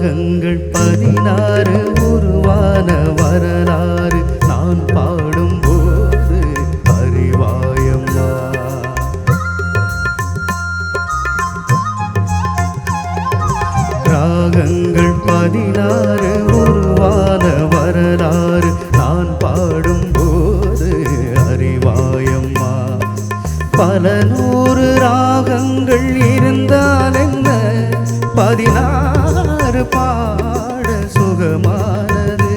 ராகங்கள் 16 உருவான வரலாறு நான் பாடும்போது அறிவாயம்மா. ராகங்கள் 16 உருவான வரலாறு நான் பாடும்போது அறிவாயம்மா. பல நூறு ராகங்கள் இருந்தால் என்ன, 16 பாட சுகமானது.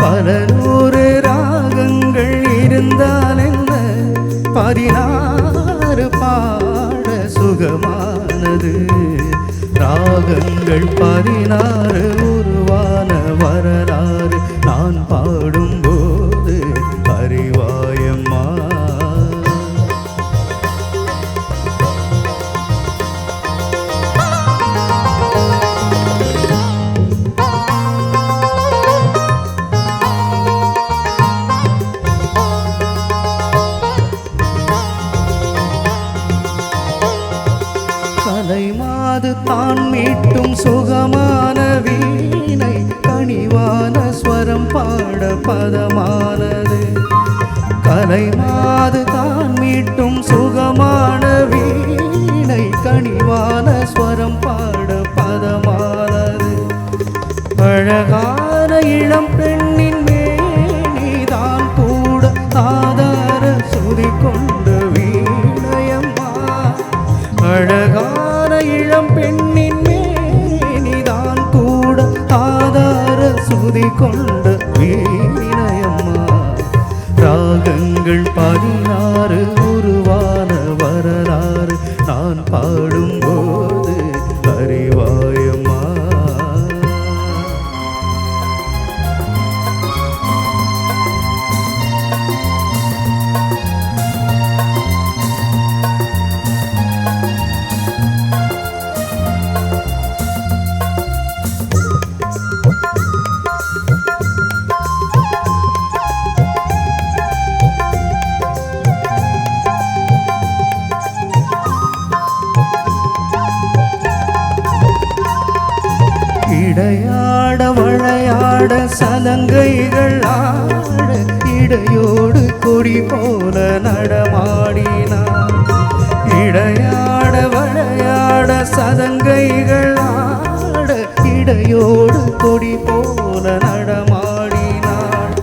பல நூறு ராகங்கள் இருந்தால் என்ன, 16 பாட சுகமானது. ராகங்கள் 16 உருவான வரலாறு நான் பாடும்போது அறிவாயம்மா. கலைமாது தான் மீட்டும் சுகமான வீணை, கனிவான ஸ்வரம் பாட பதமானது. கலைமாது தான் மீட்டும் சுகமான வீணை, கனிவான ஸ்வரம் பாட பதமானது. அழகான இளம் பெண்ணின் மேனிதான் கூட ஆதார சுதி கொண்ட வீணையம்மா. அழகான இளம் பெண்ணின் மேனிதான் கூட ஆதார சுதி கொண்ட வீணையம்மா. ராகங்கள் 16 உருவான வரலாறு நான் பாடும்போது அறிவாயம்மா. இடையாட வளையாட சலங்கைகள் ஆட, இடையோடு கொடி போல நடமாடினார். இடையாட வளையாட சலங்கைகள் ஆட, இடையோடு கொடி போல நடமாடினார்.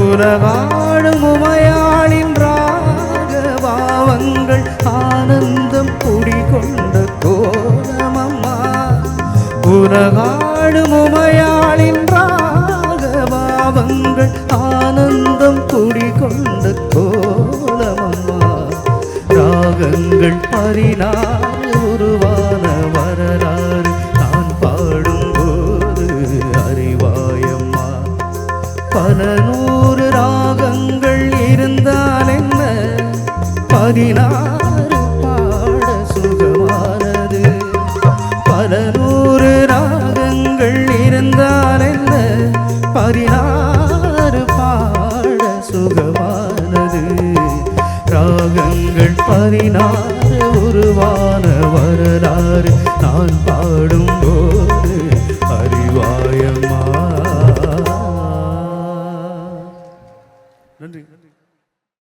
உலகாடும் உமையாளின் ராக பாவங்கள் ஆனந்தம் குடிகொண்ட கோலமம்மா. உலகாடும் உமையாளின் ராகபாவங்கள் ஆனந்தம் குடிகொண்ட கோலமம்மா. ராகங்கள் 16 உருவான வரலாறு நான் பாடும்போது அறிவாயம்மா. பல நூறு ராகங்கள் இருந்தால் என்ன, 16 பாட சுகமானது. பல நூறு ராகங்கள் இருந்தால் என்ன, 16 பாட சுகமானது. ராகங்கள் 16 உருவான வரலாறு நான்